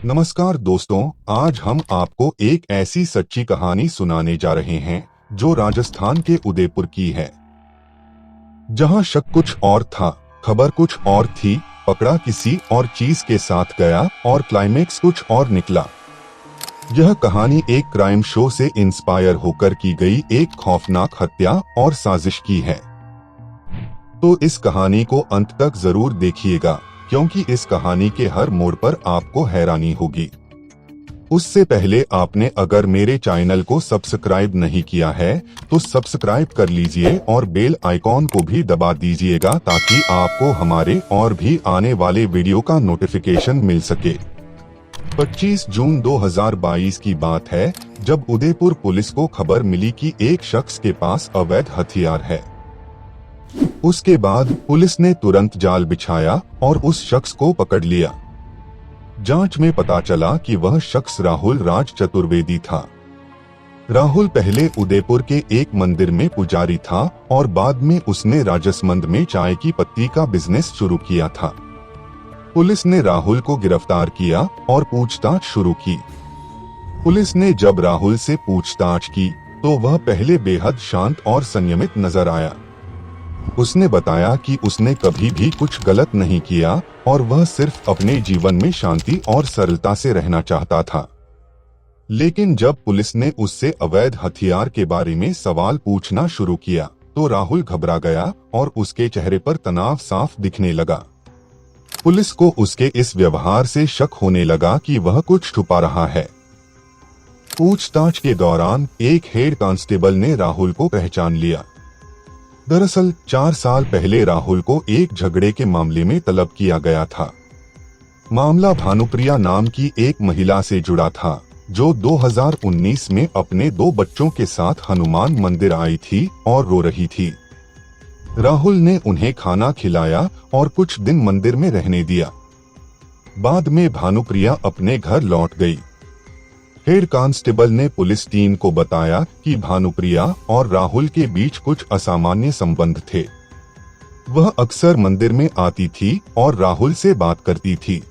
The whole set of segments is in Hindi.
नमस्कार दोस्तों, आज हम आपको एक ऐसी सच्ची कहानी सुनाने जा रहे हैं जो राजस्थान के उदयपुर की है, जहां शक कुछ और था, खबर कुछ और थी, पकड़ा किसी और चीज के साथ गया और क्लाइमेक्स कुछ और निकला। यह कहानी एक क्राइम शो से इंस्पायर होकर की गई एक खौफनाक हत्या और साजिश की है। तो इस कहानी को अंत तक जरूर देखिएगा, क्योंकि इस कहानी के हर मोड़ पर आपको हैरानी होगी। उससे पहले आपने अगर मेरे चैनल को सब्सक्राइब नहीं किया है तो सब्सक्राइब कर लीजिए और बेल आइकॉन को भी दबा दीजिएगा ताकि आपको हमारे और भी आने वाले वीडियो का नोटिफिकेशन मिल सके। 25 जून 2022 की बात है, जब उदयपुर पुलिस को खबर मिली कि एक शख्स के पास अवैध हथियार है। उसके बाद पुलिस ने तुरंत जाल बिछाया और उस शख्स को पकड़ लिया। जांच में पता चला कि वह शख्स राहुल राज चतुर्वेदी था। राहुल पहले उदयपुर के एक मंदिर में पुजारी था और बाद में उसने राजसमंद में चाय की पत्ती का बिजनेस शुरू किया था। पुलिस ने राहुल को गिरफ्तार किया और पूछताछ शुरू की। पुलिस ने जब राहुल से पूछताछ की तो वह पहले बेहद शांत और संयमित नजर आया। उसने बताया कि उसने कभी भी कुछ गलत नहीं किया और वह सिर्फ अपने जीवन में शांति और सरलता से रहना चाहता था। लेकिन जब पुलिस ने उससे अवैध हथियार के बारे में सवाल पूछना शुरू किया तो राहुल घबरा गया और उसके चेहरे पर तनाव साफ दिखने लगा। पुलिस को उसके इस व्यवहार से शक होने लगा कि वह कुछ छुपा रहा है। पूछताछ के दौरान एक हेड कांस्टेबल ने राहुल को पहचान लिया। दरअसल 4 साल पहले राहुल को एक झगड़े के मामले में तलब किया गया था। मामला भानुप्रिया नाम की एक महिला से जुड़ा था, जो 2019 में अपने 2 बच्चों के साथ हनुमान मंदिर आई थी और रो रही थी। राहुल ने उन्हें खाना खिलाया और कुछ दिन मंदिर में रहने दिया। बाद में भानुप्रिया अपने घर लौट गई। हेड कांस्टेबल ने पुलिस टीम को बताया कि भानुप्रिया और राहुल के बीच कुछ असामान्य संबंध थे। वह अक्सर मंदिर में आती थी और राहुल से बात करती थी।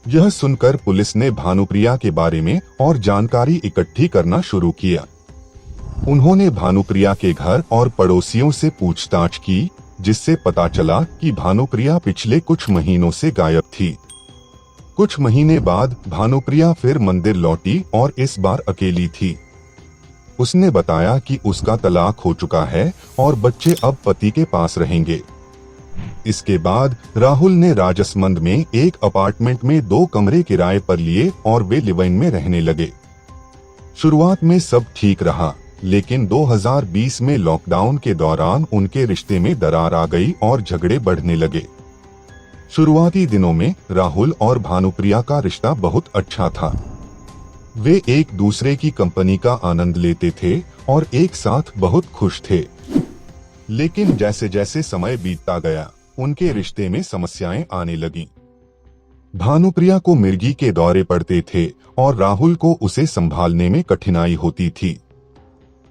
यह सुनकर पुलिस ने भानुप्रिया के बारे में और जानकारी इकट्ठी करना शुरू किया। उन्होंने भानुप्रिया के घर और पड़ोसियों से पूछताछ की, जिससे पता चला कि भानुप्रिया पिछले कुछ महीनों से गायब थी। कुछ महीने बाद भानुप्रिया फिर मंदिर लौटी और इस बार अकेली थी। उसने बताया कि उसका तलाक हो चुका है और बच्चे अब पति के पास रहेंगे। इसके बाद राहुल ने राजसमंद में एक अपार्टमेंट में 2 कमरे किराए पर लिए और वे लिव इन में रहने लगे। शुरुआत में सब ठीक रहा, लेकिन 2020 में लॉकडाउन के दौरान उनके रिश्ते में दरार आ गई और झगड़े बढ़ने लगे। शुरुआती दिनों में राहुल और भानुप्रिया का रिश्ता बहुत अच्छा था। वे एक दूसरे की कंपनी का आनंद लेते थे और एक साथ बहुत खुश थे। लेकिन जैसे जैसे समय बीतता गया, उनके रिश्ते में समस्याएं आने लगीं। भानुप्रिया को मिर्गी के दौरे पड़ते थे और राहुल को उसे संभालने में कठिनाई होती थी।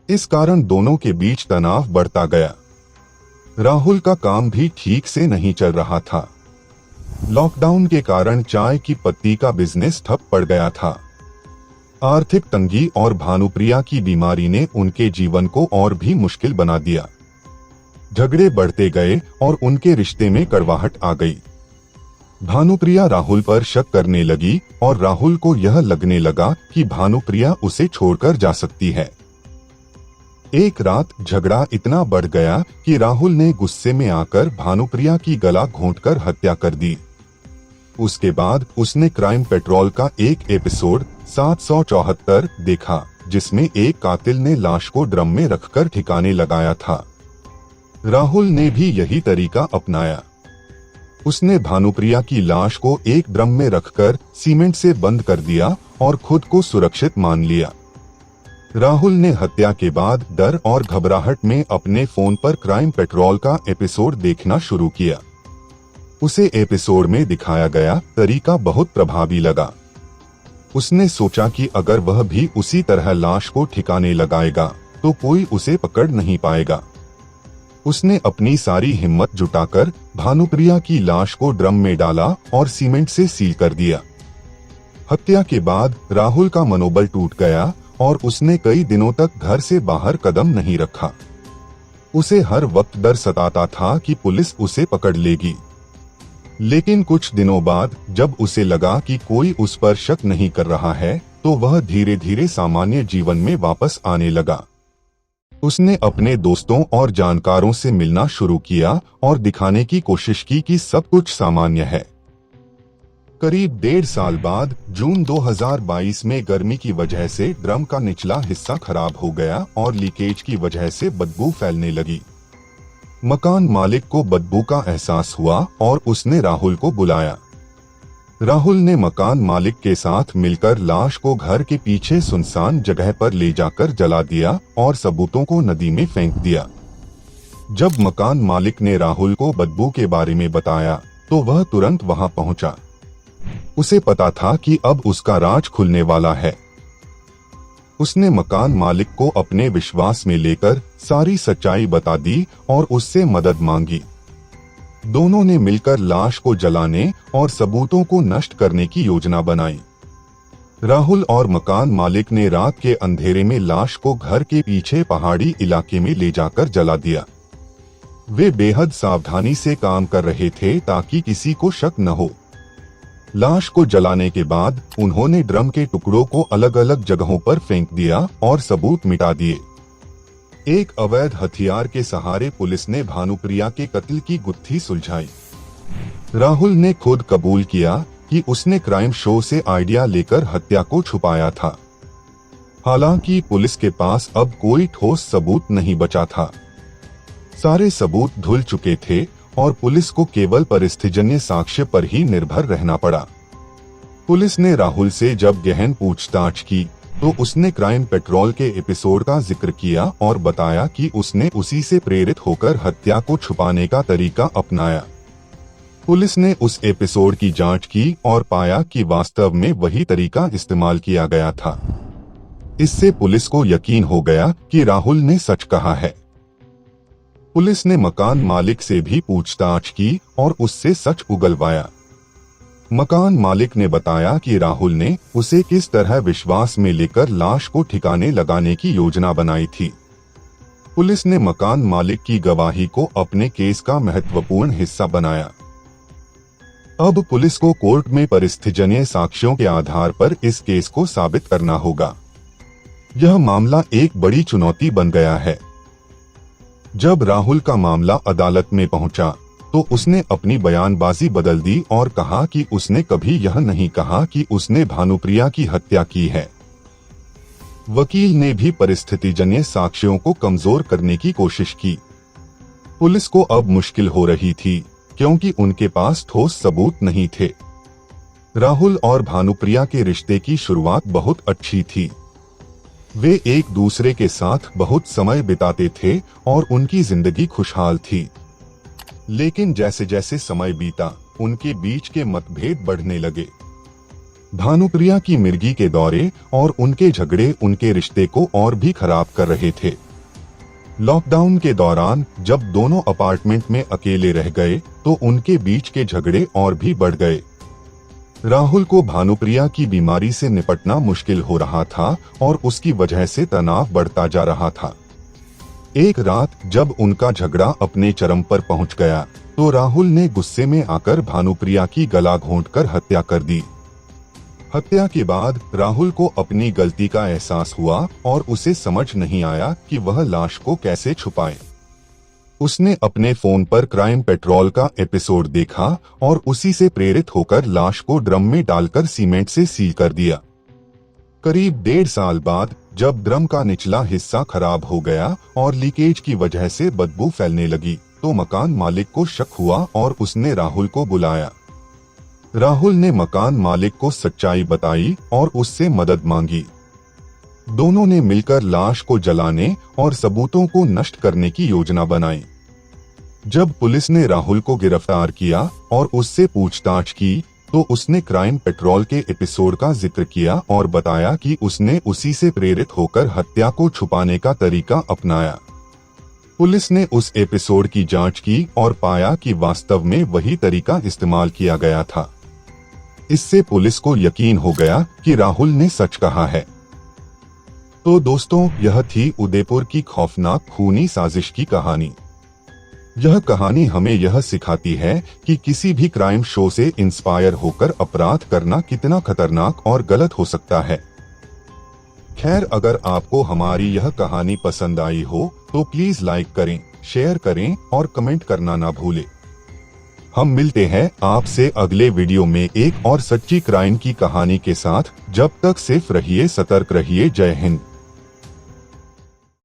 इस कारण दोनों के बीच तनाव बढ़ता गया। राहुल का काम भी ठीक से नहीं चल रहा था। लॉकडाउन के कारण चाय की पत्ती का बिजनेस ठप पड़ गया था। आर्थिक तंगी और भानुप्रिया की बीमारी ने उनके जीवन को और भी मुश्किल बना दिया। झगड़े बढ़ते गए और उनके रिश्ते में कड़वाहट आ गई। भानुप्रिया राहुल पर शक करने लगी और राहुल को यह लगने लगा कि भानुप्रिया उसे छोड़कर जा सकती है। एक रात झगड़ा इतना बढ़ गया कि राहुल ने गुस्से में आकर भानुप्रिया की गला घोंटकर हत्या कर दी। उसके बाद उसने क्राइम पेट्रोल का एक एपिसोड 774 देखा, जिसमें एक कातिल ने लाश को ड्रम में रखकर ठिकाने लगाया था। राहुल ने भी यही तरीका अपनाया। उसने भानुप्रिया की लाश को एक ड्रम में रखकर सीमेंट से बंद कर दिया और खुद को सुरक्षित मान लिया। राहुल ने हत्या के बाद डर और घबराहट में अपने फोन पर क्राइम पेट्रोल का एपिसोड देखना शुरू किया। उसे एपिसोड में दिखाया गया तरीका बहुत प्रभावी लगा। उसने सोचा कि अगर वह भी उसी तरह लाश को ठिकाने लगाएगा तो कोई उसे पकड़ नहीं पाएगा। उसने अपनी सारी हिम्मत जुटाकर भानुप्रिया की लाश को ड्रम में डाला और सीमेंट से सील कर दिया। हत्या के बाद राहुल का मनोबल टूट गया और उसने कई दिनों तक घर से बाहर कदम नहीं रखा। उसे हर वक्त डर सताता था कि पुलिस उसे पकड़ लेगी। लेकिन कुछ दिनों बाद जब उसे लगा कि कोई उस पर शक नहीं कर रहा है, तो वह धीरे धीरे सामान्य जीवन में वापस आने लगा। उसने अपने दोस्तों और जानकारों से मिलना शुरू किया और दिखाने की कोशिश की कि सब कुछ सामान्य है। करीब 1.5 साल बाद जून 2022 में गर्मी की वजह से ड्रम का निचला हिस्सा खराब हो गया और लीकेज की वजह से बदबू फैलने लगी। मकान मालिक को बदबू का एहसास हुआ और उसने राहुल को बुलाया। राहुल ने मकान मालिक के साथ मिलकर लाश को घर के पीछे सुनसान जगह पर ले जाकर जला दिया और सबूतों को नदी में फेंक दिया। जब मकान मालिक ने राहुल को बदबू के बारे में बताया तो वह तुरंत वहां पहुंचा। उसे पता था कि अब उसका राज खुलने वाला है। उसने मकान मालिक को अपने विश्वास में लेकर सारी सच्चाई बता दी और उससे मदद मांगी। दोनों ने मिलकर लाश को जलाने और सबूतों को नष्ट करने की योजना बनाई। राहुल और मकान मालिक ने रात के अंधेरे में लाश को घर के पीछे पहाड़ी इलाके में ले जाकर जला दिया। वे बेहद सावधानी से काम कर रहे थे ताकि किसी को शक न हो। लाश को जलाने के बाद उन्होंने ड्रम के टुकड़ों को अलग अलग जगहों पर फेंक दिया और सबूत मिटा दिए। एक अवैध हथियार के सहारे पुलिस ने भानुप्रिया के कत्ल की गुत्थी सुलझाई। राहुल ने खुद कबूल किया कि उसने क्राइम शो से आइडिया लेकर हत्या को छुपाया था। हालांकि पुलिस के पास अब कोई ठोस सबूत नहीं बचा था। सारे सबूत धुल चुके थे और पुलिस को केवल परिस्थितिजन्य साक्ष्य पर ही निर्भर रहना पड़ा। पुलिस ने राहुल से जब गहन पूछताछ की तो उसने क्राइम पेट्रोल के एपिसोड का जिक्र किया और बताया कि उसने उसी से प्रेरित होकर हत्या को छुपाने का तरीका अपनाया। पुलिस ने उस एपिसोड की जांच की और पाया कि वास्तव में वही तरीका इस्तेमाल किया गया था। इससे पुलिस को यकीन हो गया कि राहुल ने सच कहा है। पुलिस ने मकान मालिक से भी पूछताछ की और उससे सच उगलवाया। मकान मालिक ने बताया कि राहुल ने उसे किस तरह विश्वास में लेकर लाश को ठिकाने लगाने की योजना बनाई थी। पुलिस ने मकान मालिक की गवाही को अपने केस का महत्वपूर्ण हिस्सा बनाया। अब पुलिस को कोर्ट में परिस्थितिजन्य साक्ष्यों के आधार पर इस केस को साबित करना होगा। यह मामला एक बड़ी चुनौती बन गया है। जब राहुल का मामला अदालत में पहुंचा तो उसने अपनी बयानबाजी बदल दी और कहा कि उसने कभी यह नहीं कहा कि उसने भानुप्रिया की हत्या की है। वकील ने भी परिस्थितिजन्य साक्ष्यों को कमजोर करने की कोशिश की। पुलिस को अब मुश्किल हो रही थी क्योंकि उनके पास ठोस सबूत नहीं थे। राहुल और भानुप्रिया के रिश्ते की शुरुआत बहुत अच्छी थी। वे एक दूसरे के साथ बहुत समय बिताते थे और उनकी जिंदगी खुशहाल थी। लेकिन जैसे जैसे समय बीता उनके बीच के मतभेद बढ़ने लगे। भानुप्रिया की मिर्गी के दौरे और उनके झगड़े उनके रिश्ते को और भी खराब कर रहे थे। लॉकडाउन के दौरान जब दोनों अपार्टमेंट में अकेले रह गए तो उनके बीच के झगड़े और भी बढ़ गए। राहुल को भानुप्रिया की बीमारी से निपटना मुश्किल हो रहा था और उसकी वजह से तनाव बढ़ता जा रहा था। एक रात जब उनका झगड़ा अपने चरम पर पहुंच गया तो राहुल ने गुस्से में आकर भानुप्रिया की गला घोंटकर हत्या कर दी। हत्या के बाद राहुल को अपनी गलती का एहसास हुआ और उसे समझ नहीं आया कि वह लाश को कैसे छुपाए। उसने अपने फोन पर क्राइम पेट्रोल का एपिसोड देखा और उसी से प्रेरित होकर लाश को ड्रम में डालकर सीमेंट से सील कर दिया। करीब 1.5 साल बाद जब ड्रम का निचला हिस्सा खराब हो गया और लीकेज की वजह से बदबू फैलने लगी तो मकान मालिक को शक हुआ और उसने राहुल को बुलाया। राहुल ने मकान मालिक को सच्चाई बताई और उससे मदद मांगी। दोनों ने मिलकर लाश को जलाने और सबूतों को नष्ट करने की योजना बनाई। जब पुलिस ने राहुल को गिरफ्तार किया और उससे पूछताछ की तो उसने क्राइम पेट्रोल के एपिसोड का जिक्र किया और बताया कि उसने उसी से प्रेरित होकर हत्या को छुपाने का तरीका अपनाया। पुलिस ने उस एपिसोड की जांच की और पाया कि वास्तव में वही तरीका इस्तेमाल किया गया था। इससे पुलिस को यकीन हो गया कि राहुल ने सच कहा है। तो दोस्तों, यह थी उदयपुर की खौफनाक खूनी साजिश की कहानी। यह कहानी हमें यह सिखाती है कि किसी भी क्राइम शो से इंस्पायर होकर अपराध करना कितना खतरनाक और गलत हो सकता है। खैर, अगर आपको हमारी यह कहानी पसंद आई हो तो प्लीज लाइक करें, शेयर करें और कमेंट करना ना भूलें। हम मिलते हैं आपसे अगले वीडियो में एक और सच्ची क्राइम की कहानी के साथ। जब तक सेफ रहिए, सतर्क रहिए। जय हिंद।